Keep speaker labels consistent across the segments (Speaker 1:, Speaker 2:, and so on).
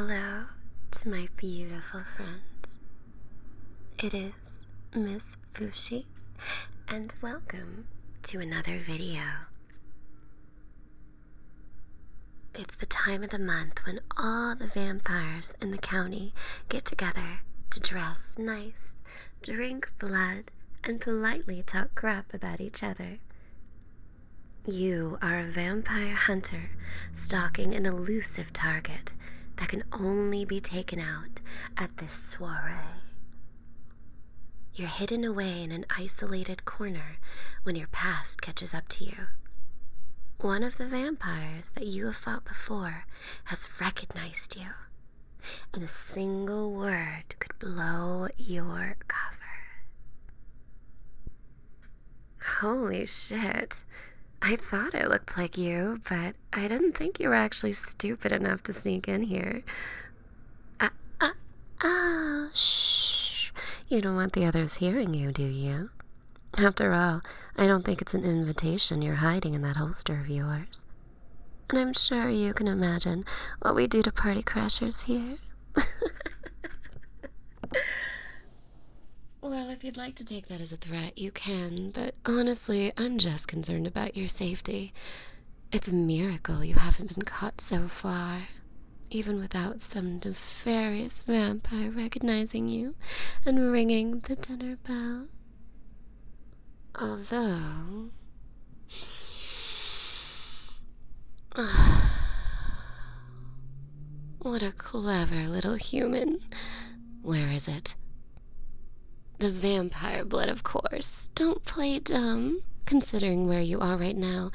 Speaker 1: Hello to my beautiful friends. It is MissFushi, and welcome to another video. It's the time of the month when all the vampires in the county get together to dress nice, drink blood, and politely talk crap about each other. You are a vampire hunter stalking an elusive target that can only be taken out at this soiree. You're hidden away in an isolated corner when your past catches up to you. One of the vampires that you have fought before has recognized you, and a single word could blow your cover. Holy shit. I thought I looked like you, but I didn't think you were actually stupid enough to sneak in here. Shh. You don't want the others hearing you, do you? After all, I don't think it's an invitation you're hiding in that holster of yours. And I'm sure you can imagine what we do to party crashers here. Well, if you'd like to take that as a threat, you can, but honestly, I'm just concerned about your safety. It's a miracle you haven't been caught so far, even without some nefarious vampire recognizing you and ringing the dinner bell. Although... what a clever little human. Where is it? The vampire blood, of course. Don't play dumb, considering where you are right now.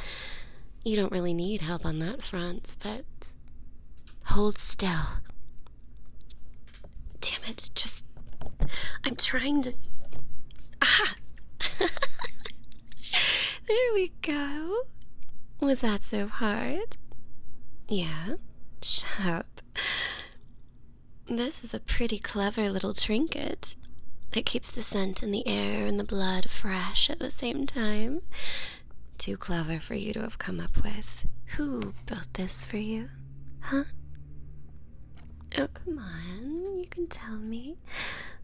Speaker 1: You don't really need help on that front, but hold still. Damn it, just... I'm trying to... There we go. Was that so hard? Yeah? Shut up. This is a pretty clever little trinket. It keeps the scent in the air and the blood fresh at the same time. Too clever for you to have come up with. Who built this for you? Huh? Oh, come on. You can tell me.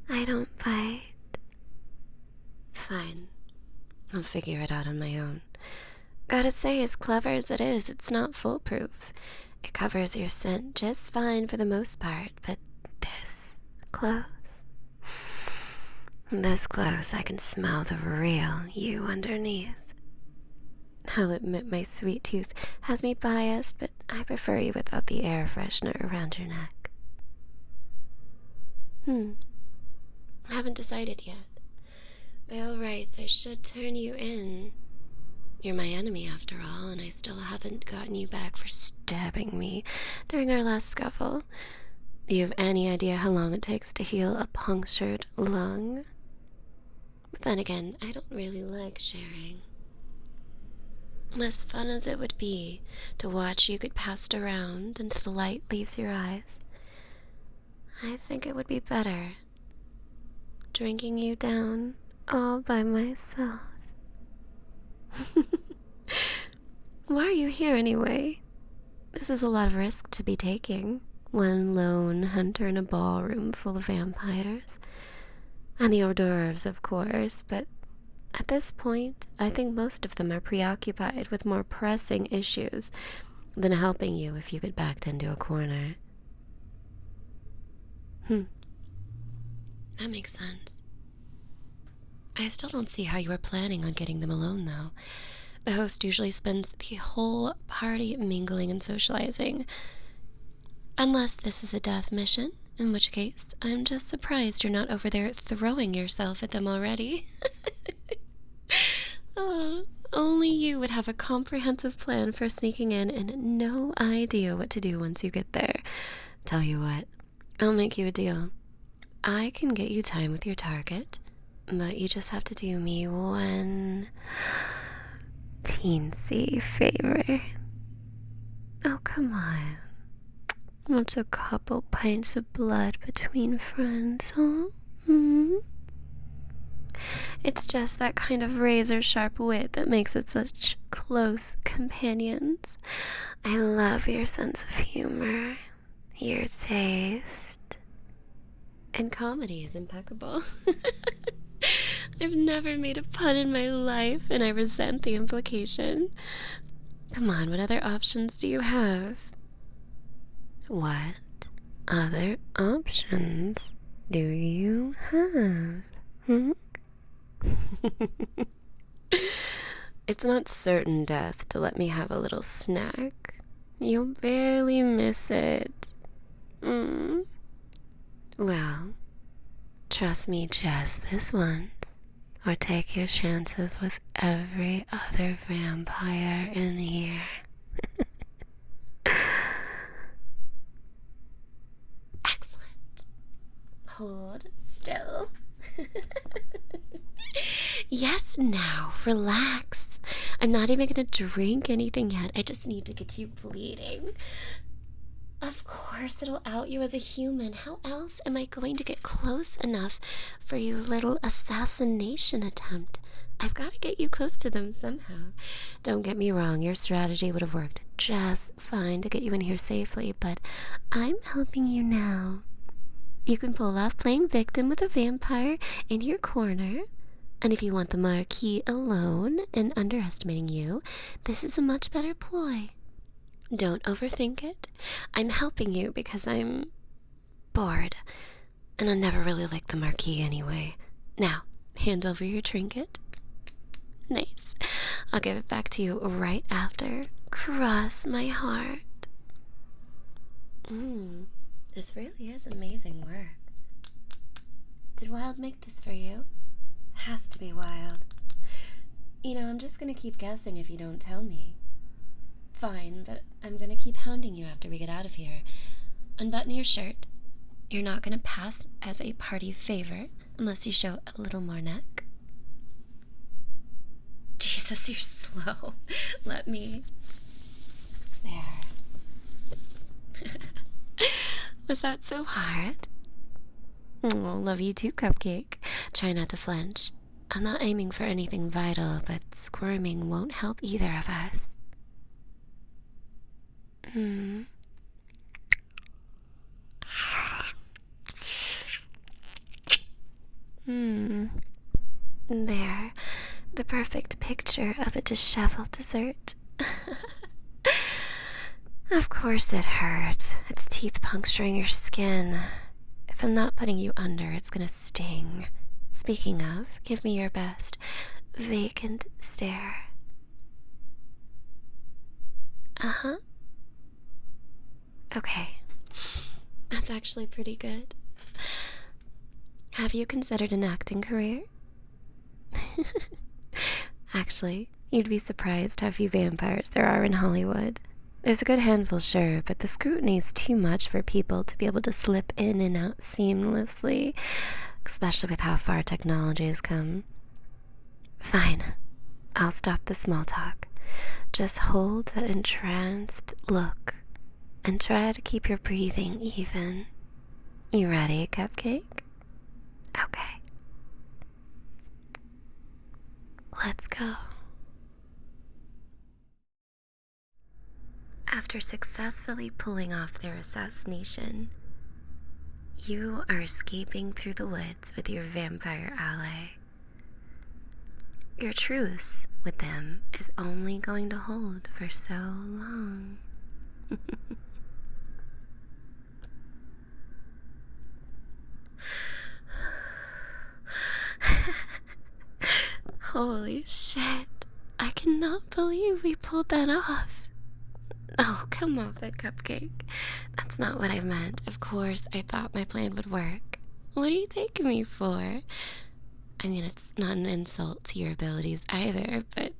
Speaker 1: I don't bite. Fine. I'll figure it out on my own. Gotta say, as clever as it is, it's not foolproof. It covers your scent just fine for the most part, but this close. This close, I can smell the real you underneath. I'll admit my sweet tooth has me biased, but I prefer you without the air freshener around your neck. I haven't decided yet. By all rights, I should turn you in. You're my enemy after all, and I still haven't gotten you back for stabbing me during our last scuffle. Do you have any idea how long it takes to heal a punctured lung? But then again, I don't really like sharing. And as fun as it would be to watch you get passed around until the light leaves your eyes, I think it would be better drinking you down all by myself. Why are you here anyway? This is a lot of risk to be taking. One lone hunter in a ballroom full of vampires. And the hors d'oeuvres, of course, but at this point, I think most of them are preoccupied with more pressing issues than helping you if you get backed into a corner. That makes sense. I still don't see how you are planning on getting them alone, though. The host usually spends the whole party mingling and socializing. Unless this is a death mission, in which case, I'm just surprised you're not over there throwing yourself at them already. Only you would have a comprehensive plan for sneaking in and no idea what to do once you get there. Tell you what, I'll make you a deal. I can get you time with your target, but you just have to do me one teensy favor. Oh, come on. What's a couple pints of blood between friends, huh? It's just that kind of razor-sharp wit that makes it such close companions. I love your sense of humor. Your taste and comedy is impeccable. I've never made a pun in my life, and I resent the implication. Come on, what other options do you have? What other options do you have? It's not certain death to let me have a little snack. You'll barely miss it. Well, trust me just this once, or take your chances with every other vampire in here. Excellent. Hold still. Yes, now, relax. I'm not even gonna drink anything yet. I just need to get you bleeding. Of course it'll out you as a human. How else am I going to get close enough for your little assassination attempt? I've got to get you close to them somehow. Don't get me wrong, your strategy would have worked just fine to get you in here safely, but I'm helping you now. You can pull off playing victim with a vampire in your corner. And if you want the Marquis alone and underestimating you, this is a much better ploy. Don't overthink it. I'm helping you because I'm bored. And I never really liked the Marquis anyway. Now, hand over your trinket. Nice. I'll give it back to you right after. Cross my heart. This really is amazing work. Did Wild make this for you? Has to be Wild. You know, I'm just gonna keep guessing if you don't tell me. Fine, but I'm gonna keep hounding you after we get out of here. Unbutton your shirt. You're not gonna pass as a party favor unless you show a little more neck. Jesus, you're slow. Let me... There. Was that so hard? Oh, love you too, Cupcake. Try not to flinch. I'm not aiming for anything vital, but squirming won't help either of us. There. The perfect picture of a disheveled dessert. Of course it hurt. It's teeth puncturing your skin. If I'm not putting you under, it's gonna sting. Speaking of, give me your best vacant stare. Uh-huh. Okay. That's actually pretty good. Have you considered an acting career? Actually, you'd be surprised how few vampires there are in Hollywood. There's a good handful, sure, but the scrutiny's too much for people to be able to slip in and out seamlessly, especially with how far technology has come. Fine. I'll stop the small talk. Just hold that entranced look and try to keep your breathing even. You ready, Cupcake? Okay. Let's go. After successfully pulling off their assassination, you are escaping through the woods with your vampire ally. Your truce with them is only going to hold for so long. Holy shit. I cannot believe we pulled that off. Oh, come off it, Cupcake. That's not what I meant. Of course, I thought my plan would work. What are you taking me for? I mean, it's not an insult to your abilities either, but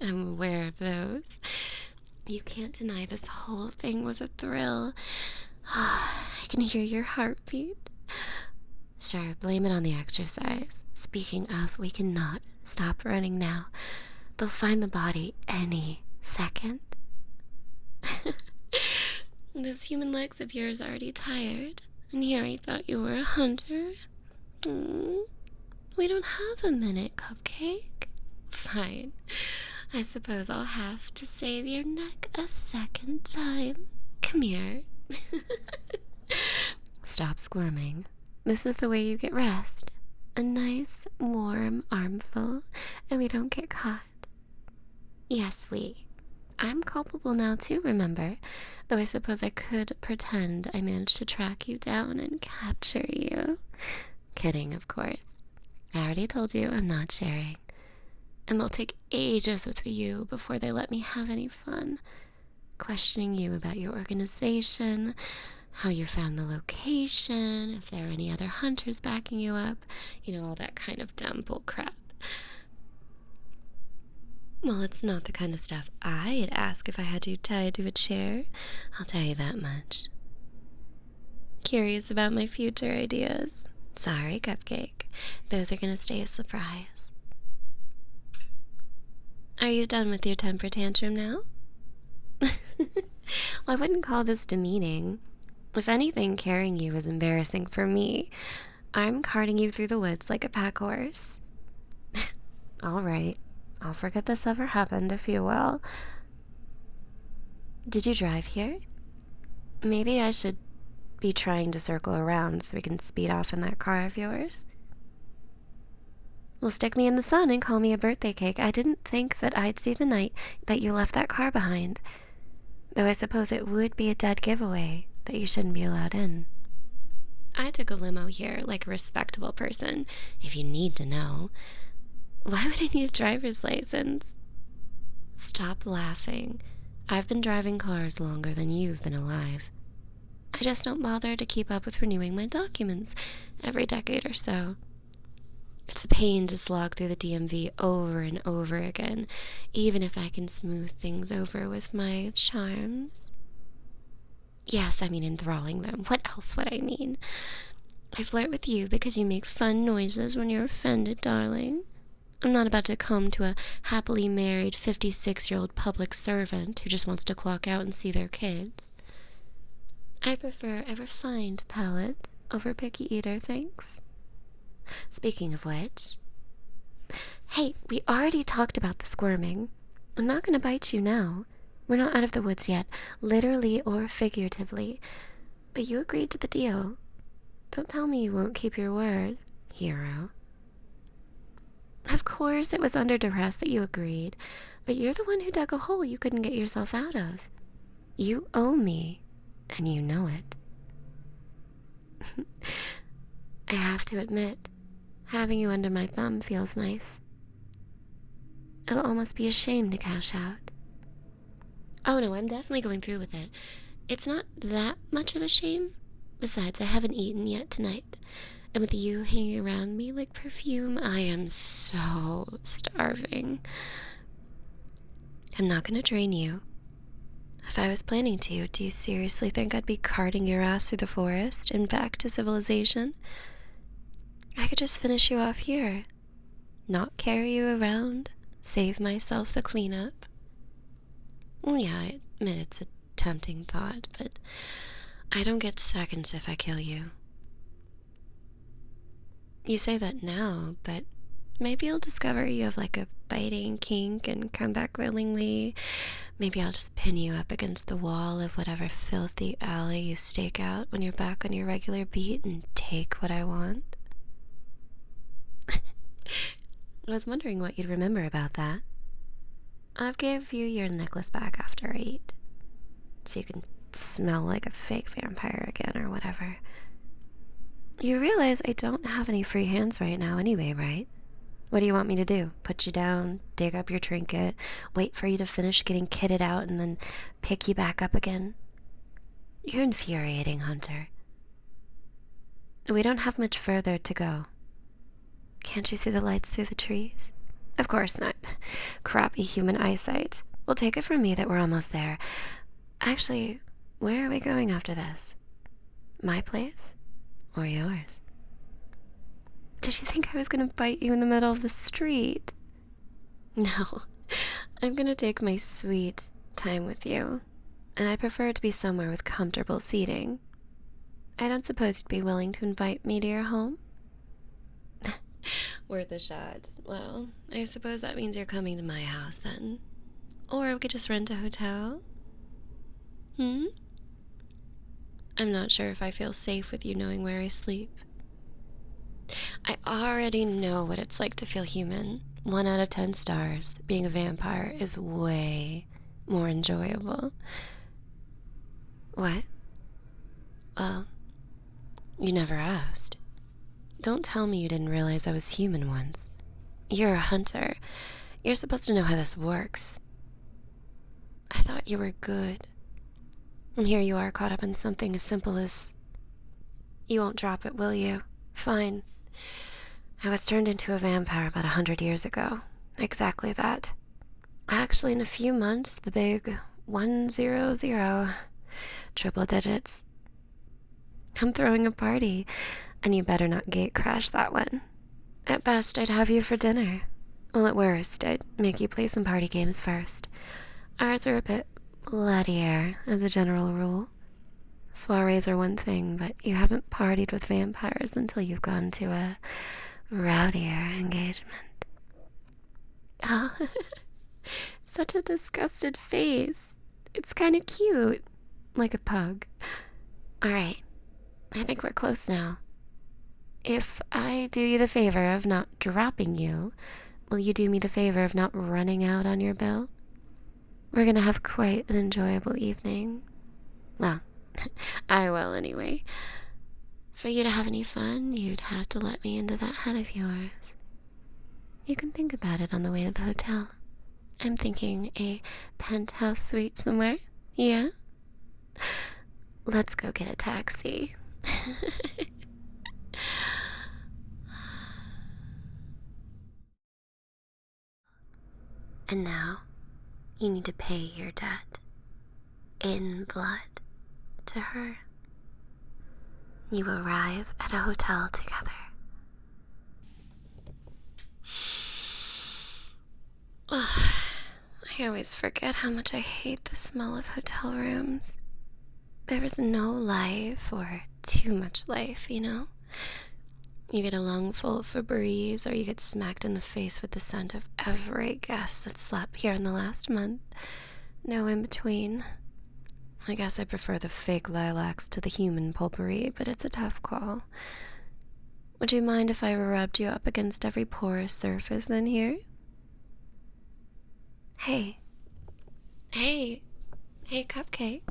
Speaker 1: I'm aware of those. You can't deny this whole thing was a thrill. I can hear your heartbeat. Sure, blame it on the exercise. Speaking of, we cannot stop running now. They'll find the body any second. Those human legs of yours are already tired, and here I thought you were a hunter. We don't have a minute, Cupcake. Fine. I suppose I'll have to save your neck a second time. Come here. Stop squirming. This is the way you get rest. A nice, warm armful, and we don't get caught. Yes, I'm culpable now too, remember? Though I suppose I could pretend I managed to track you down and capture you. Kidding, of course. I already told you I'm not sharing. And they'll take ages with you before they let me have any fun. Questioning you about your organization, how you found the location, if there are any other hunters backing you up, all that kind of dumb bull crap. Well, it's not the kind of stuff I'd ask if I had you tied to a chair. I'll tell you that much. Curious about my future ideas? Sorry, Cupcake. Those are gonna stay a surprise. Are you done with your temper tantrum now? Well, I wouldn't call this demeaning. If anything, carrying you is embarrassing for me. I'm carting you through the woods like a pack horse. All right. I'll forget this ever happened, if you will. Did you drive here? Maybe I should be trying to circle around so we can speed off in that car of yours. Well, stick me in the sun and call me a birthday cake. I didn't think that I'd see the night that you left that car behind. Though I suppose it would be a dead giveaway that you shouldn't be allowed in. I took a limo here like a respectable person, if you need to know. Why would I need a driver's license? Stop laughing. I've been driving cars longer than you've been alive. I just don't bother to keep up with renewing my documents every decade or so. It's a pain to slog through the DMV over and over again, even if I can smooth things over with my charms. Yes, I mean enthralling them. What else would I mean? I flirt with you because you make fun noises when you're offended, darling. I'm not about to come to a happily married 56-year-old public servant who just wants to clock out and see their kids. I prefer a refined palate over picky eater, thanks. Speaking of which... Hey, we already talked about the squirming. I'm not going to bite you now. We're not out of the woods yet, literally or figuratively. But you agreed to the deal. Don't tell me you won't keep your word, hero. Of course it was under duress that you agreed, but you're the one who dug a hole you couldn't get yourself out of. You owe me, and you know it. I have to admit, having you under my thumb feels nice. It'll almost be a shame to cash out. Oh no, I'm definitely going through with it. It's not that much of a shame. Besides, I haven't eaten yet tonight. And with you hanging around me like perfume, I am so starving. I'm not going to drain you. If I was planning to, do you seriously think I'd be carting your ass through the forest and back to civilization? I could just finish you off here. Not carry you around. Save myself the cleanup. Well, yeah, I admit it's a tempting thought, but I don't get seconds if I kill you. You say that now, but maybe you'll discover you have like a biting kink and come back willingly. Maybe I'll just pin you up against the wall of whatever filthy alley you stake out when you're back on your regular beat and take what I want. I was wondering what you'd remember about that. I've gave you your necklace back after I ate, so you can smell like a fake vampire again or whatever. You realize I don't have any free hands right now anyway, right? What do you want me to do? Put you down, dig up your trinket, wait for you to finish getting kitted out, and then pick you back up again? You're infuriating, Hunter. We don't have much further to go. Can't you see the lights through the trees? Of course not. Crappy human eyesight. Well, take it from me that we're almost there. Actually, where are we going after this? My place? Or yours? Did you think I was gonna bite you in the middle of the street? No. I'm gonna take my sweet time with you. And I prefer it to be somewhere with comfortable seating. I don't suppose you'd be willing to invite me to your home? Worth a shot. Well, I suppose that means you're coming to my house then. Or we could just rent a hotel. I'm not sure if I feel safe with you knowing where I sleep. I already know what it's like to feel human. 1 out of 10 stars. Being a vampire is way more enjoyable. What? Well, you never asked. Don't tell me you didn't realize I was human once. You're a hunter. You're supposed to know how this works. I thought you were good. And here you are caught up in something as simple as... You won't drop it, will you? Fine. I was turned into a vampire about 100 years ago. Exactly that. Actually, in a few months, the big 100. Triple digits. I'm throwing a party, and you better not gate crash that one. At best, I'd have you for dinner. Well, at worst, I'd make you play some party games first. Ours are a bit bloodier, as a general rule. Soirees are one thing, but you haven't partied with vampires until you've gone to a rowdier engagement. Oh, such a disgusted face. It's kind of cute, like a pug. Alright, I think we're close now. If I do you the favor of not dropping you, will you do me the favor of not running out on your bill? We're gonna have quite an enjoyable evening. Well, I will anyway. For you to have any fun, you'd have to let me into that head of yours. You can think about it on the way to the hotel. I'm thinking a penthouse suite somewhere. Yeah? Let's go get a taxi. And now, you need to pay your debt. In blood. To her. You arrive at a hotel together. Ugh, I always forget how much I hate the smell of hotel rooms. There is no life, or too much life, you know? You get a lungful of Febreze, or you get smacked in the face with the scent of every guest that slept here in the last month. No in between. I guess I prefer the fake lilacs to the human potpourri, but it's a tough call. Would you mind if I rubbed you up against every porous surface in here? Hey. Hey, Cupcake.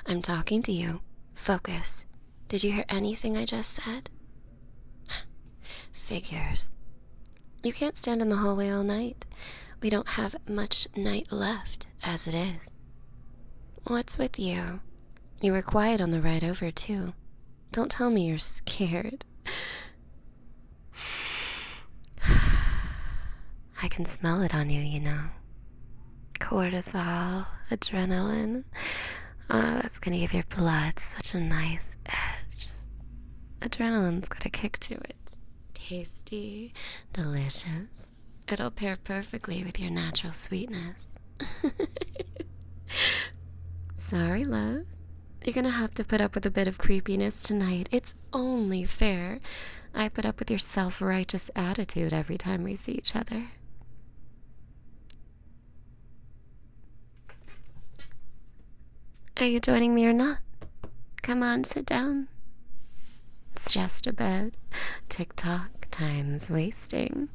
Speaker 1: I'm talking to you. Focus. Did you hear anything I just said? Figures. You can't stand in the hallway all night. We don't have much night left, as it is. What's with you? You were quiet on the ride over, too. Don't tell me you're scared. I can smell it on you, you know. Cortisol, adrenaline. That's gonna give your blood such a nice edge. Adrenaline's got a kick to it. Tasty, delicious. It'll pair perfectly with your natural sweetness. Sorry, love. You're gonna have to put up with a bit of creepiness tonight. It's only fair. I put up with your self-righteous attitude every time we see each other. Are you joining me or not? Come on, sit down. It's just a bed. Tick-tock, time's wasting.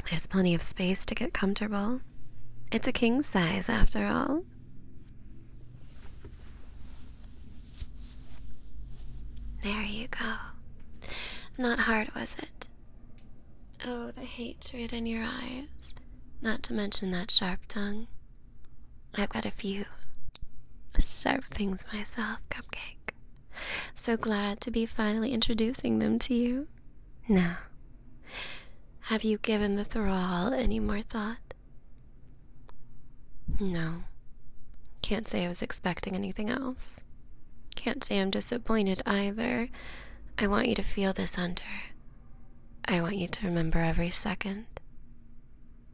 Speaker 1: There's plenty of space to get comfortable. It's a king size, after all. There you go. Not hard, was it? Oh, the hatred in your eyes. Not to mention that sharp tongue. I've got a few sharp things myself, Cupcake. So glad to be finally introducing them to you. Now, have you given the thrall any more thought? No. Can't say I was expecting anything else. Can't say I'm disappointed either. I want you to feel this, Hunter. I want you to remember every second.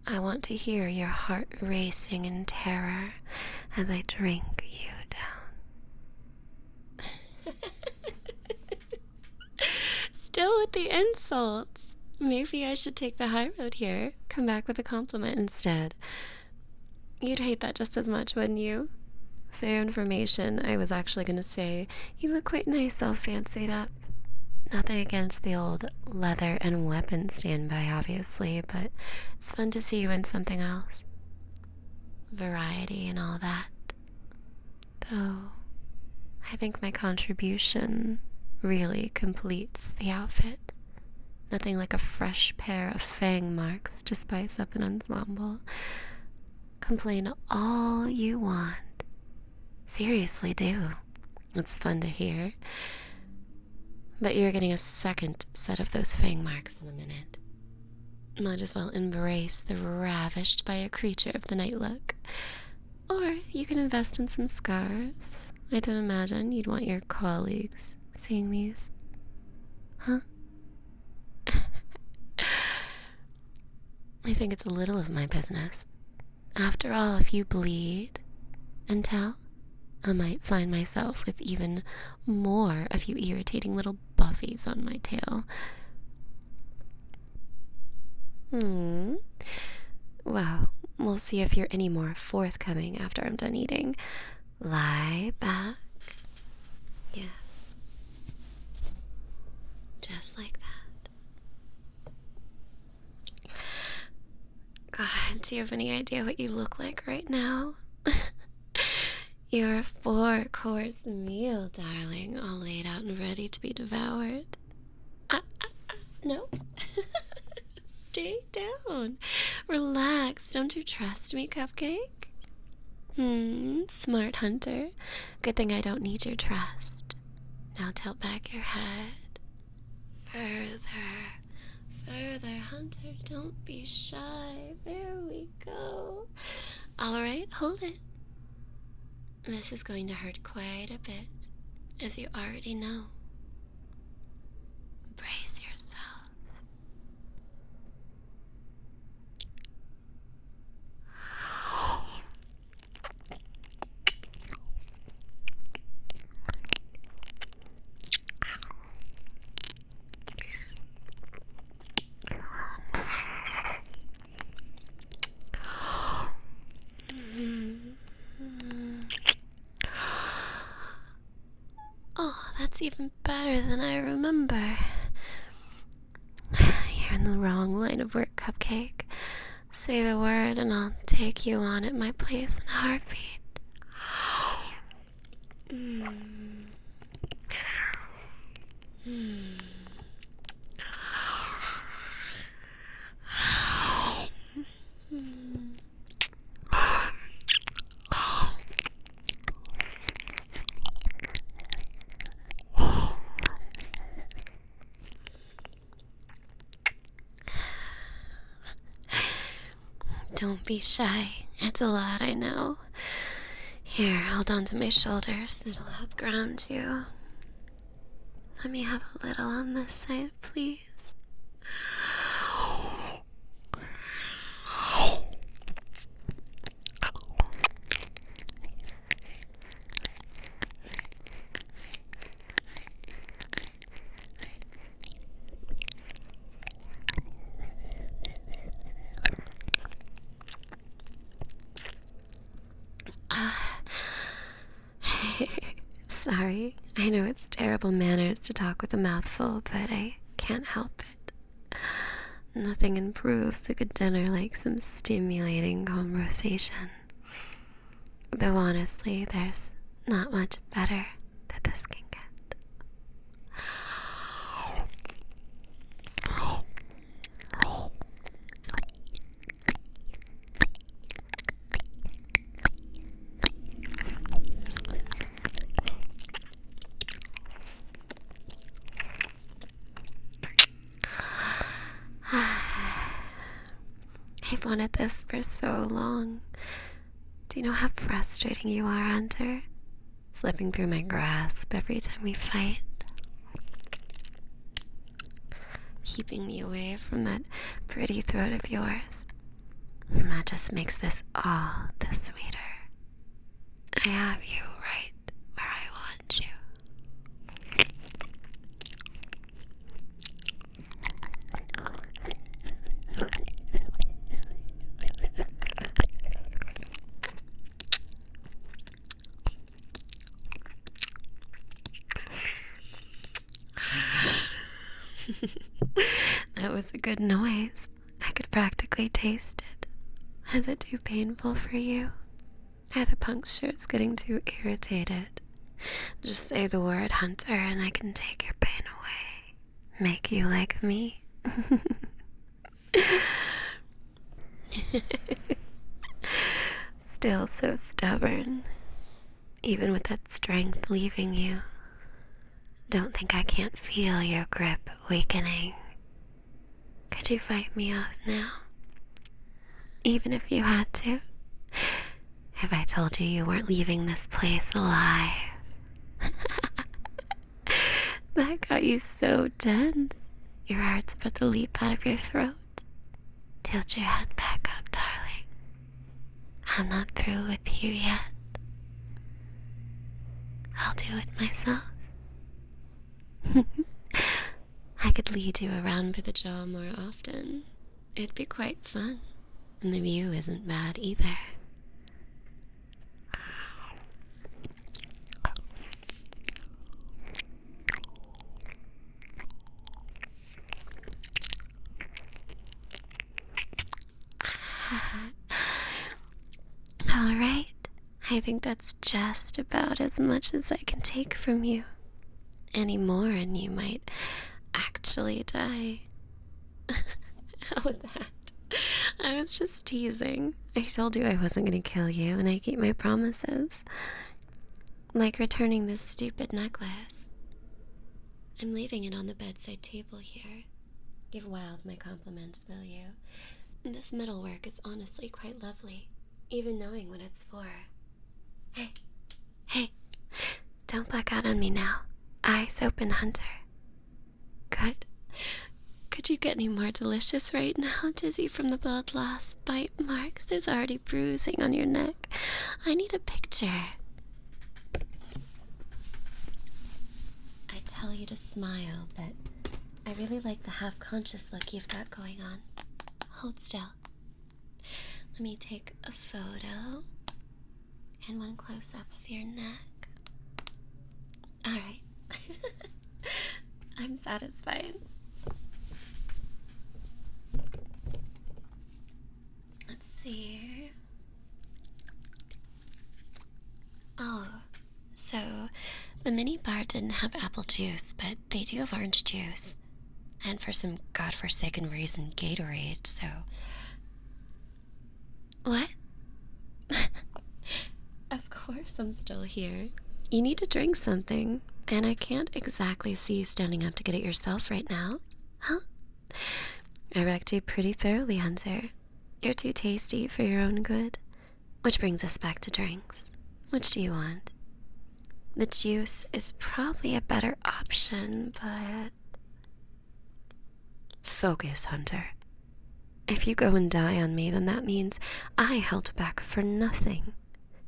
Speaker 1: I want to hear your heart racing in terror as I drink you down. Still with the insults. Maybe I should take the high road here. Come back with a compliment instead. You'd hate that just as much, wouldn't you? For your information, I was actually going to say, you look quite nice all fancied up. Nothing against the old leather and weapon standby, obviously, but it's fun to see you in something else. Variety and all that. Though, I think my contribution really completes the outfit. Nothing like a fresh pair of fang marks to spice up an ensemble. Complain all you want. Seriously do. It's fun to hear. But you're getting a second set of those fang marks in a minute. Might as well embrace the ravished by a creature of the night look. Or you can invest in some scarves. I don't imagine you'd want your colleagues seeing these. Huh? I think it's a little of my business. After all, if you bleed and tell, I might find myself with even more of you irritating little buffies on my tail. Well, we'll see if you're any more forthcoming after I'm done eating. Lie back. Yes. Just like that. God, do you have any idea what you look like right now? You're a 4-course meal, darling, all laid out and ready to be devoured. No. Stay down. Relax. Don't you trust me, Cupcake? Smart hunter. Good thing I don't need your trust. Now tilt back your head. Further, hunter. Don't be shy. There we go. All right, hold it. This is going to hurt quite a bit, as you already know. Brace yourself. Oh, that's even better than I remember. You're in the wrong line of work, Cupcake. Say the word and I'll take you on at my place in a heartbeat. Don't be shy. It's a lot, I know. Here, hold on to my shoulders. It'll help ground you. Let me have a little on this side, please. Sorry, I know it's terrible manners to talk with a mouthful, but I can't help it. Nothing improves a good dinner like some stimulating conversation. Though honestly, there's not much better that this can get. I've wanted this for so long. Do you know how frustrating you are, Hunter? Slipping through my grasp every time we fight. Keeping me away from that pretty throat of yours. And that just makes this all the sweeter. I have you right where I want you. That was a good noise. I could practically taste it. Is it too painful for you? Are the punctures getting too irritated? Just say the word, Hunter, and I can take your pain away. Make you like me. Still so stubborn, even with that strength leaving you. Don't think I can't feel your grip weakening. Could you fight me off now? Even if you had to? If I told you you weren't leaving this place alive? That got you so tense. Your heart's about to leap out of your throat. Tilt your head back up, darling. I'm not through with you yet. I'll do it myself. I could lead you around by the jaw more often. It'd be quite fun. And the view isn't bad either. Alright, I think that's just about as much as I can take from you. Any more and you might actually die. Oh, that. I was just teasing. I told you I wasn't going to kill you, and I keep my promises. Like returning this stupid necklace. I'm leaving it on the bedside table here. Give Wild my compliments, will you? This metalwork is honestly quite lovely, even knowing what it's for. Hey, don't black out on me now. Eyes open, Hunter. Good. Could you get any more delicious right now, dizzy from the blood loss, bite marks? There's already bruising on your neck. I need a picture. I tell you to smile, but I really like the half-conscious look you've got going on. Hold still. Let me take a photo and one close-up of your neck. Alright. I'm satisfied. Let's see. Oh, so the mini bar didn't have apple juice, but they do have orange juice. And for some godforsaken reason, Gatorade, so... What? Of course I'm still here. You need to drink something, and I can't exactly see you standing up to get it yourself right now. Huh? I wrecked you pretty thoroughly, Hunter. You're too tasty for your own good. Which brings us back to drinks. Which do you want? The juice is probably a better option, but... Focus, Hunter. If you go and die on me, then that means I held back for nothing.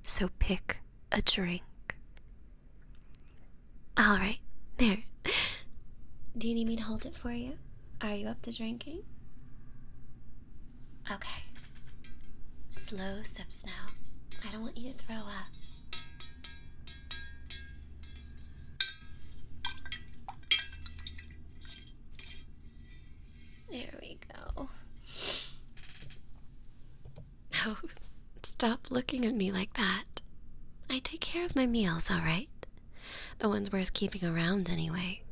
Speaker 1: So pick a drink. Alright, there. Do you need me to hold it for you? Are you up to drinking? Okay. Slow sips now. I don't want you to throw up. There we go. Oh, stop looking at me like that. I take care of my meals, alright? The ones worth keeping around, anyway.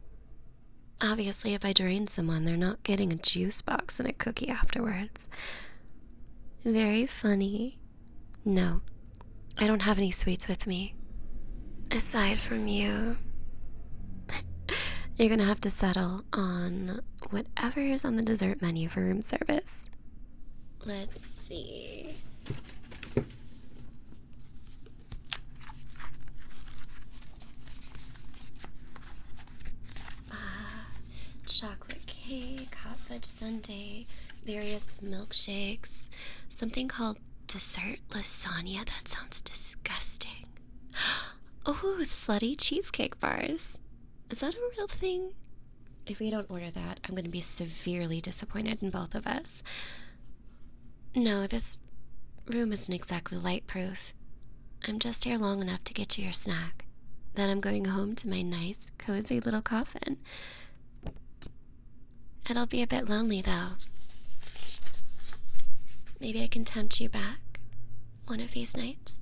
Speaker 1: Obviously, if I drain someone, they're not getting a juice box and a cookie afterwards. Very funny. No, I don't have any sweets with me. Aside from you. You're gonna have to settle on whatever is on the dessert menu for room service. Let's see. Chocolate cake, hot fudge sundae, various milkshakes, something called dessert lasagna. That sounds disgusting. Oh, slutty cheesecake bars. Is that a real thing? If we don't order that, I'm going to be severely disappointed in both of us. No, this room isn't exactly light-proof. I'm just here long enough to get you your snack. Then I'm going home to my nice, cozy little coffin. It'll be a bit lonely, though. Maybe I can tempt you back one of these nights.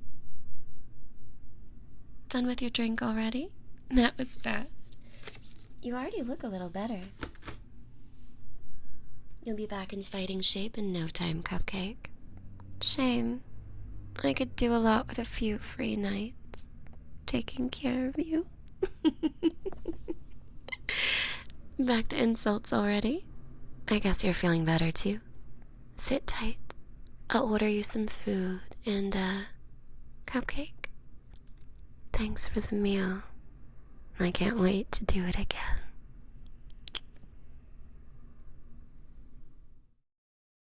Speaker 1: Done with your drink already? That was fast. You already look a little better. You'll be back in fighting shape in no time, Cupcake. Shame. I could do a lot with a few free nights. Taking care of you. Back to insults already? I guess you're feeling better too. Sit tight. I'll order you some food and, Cupcake. Thanks for the meal. I can't wait to do it again.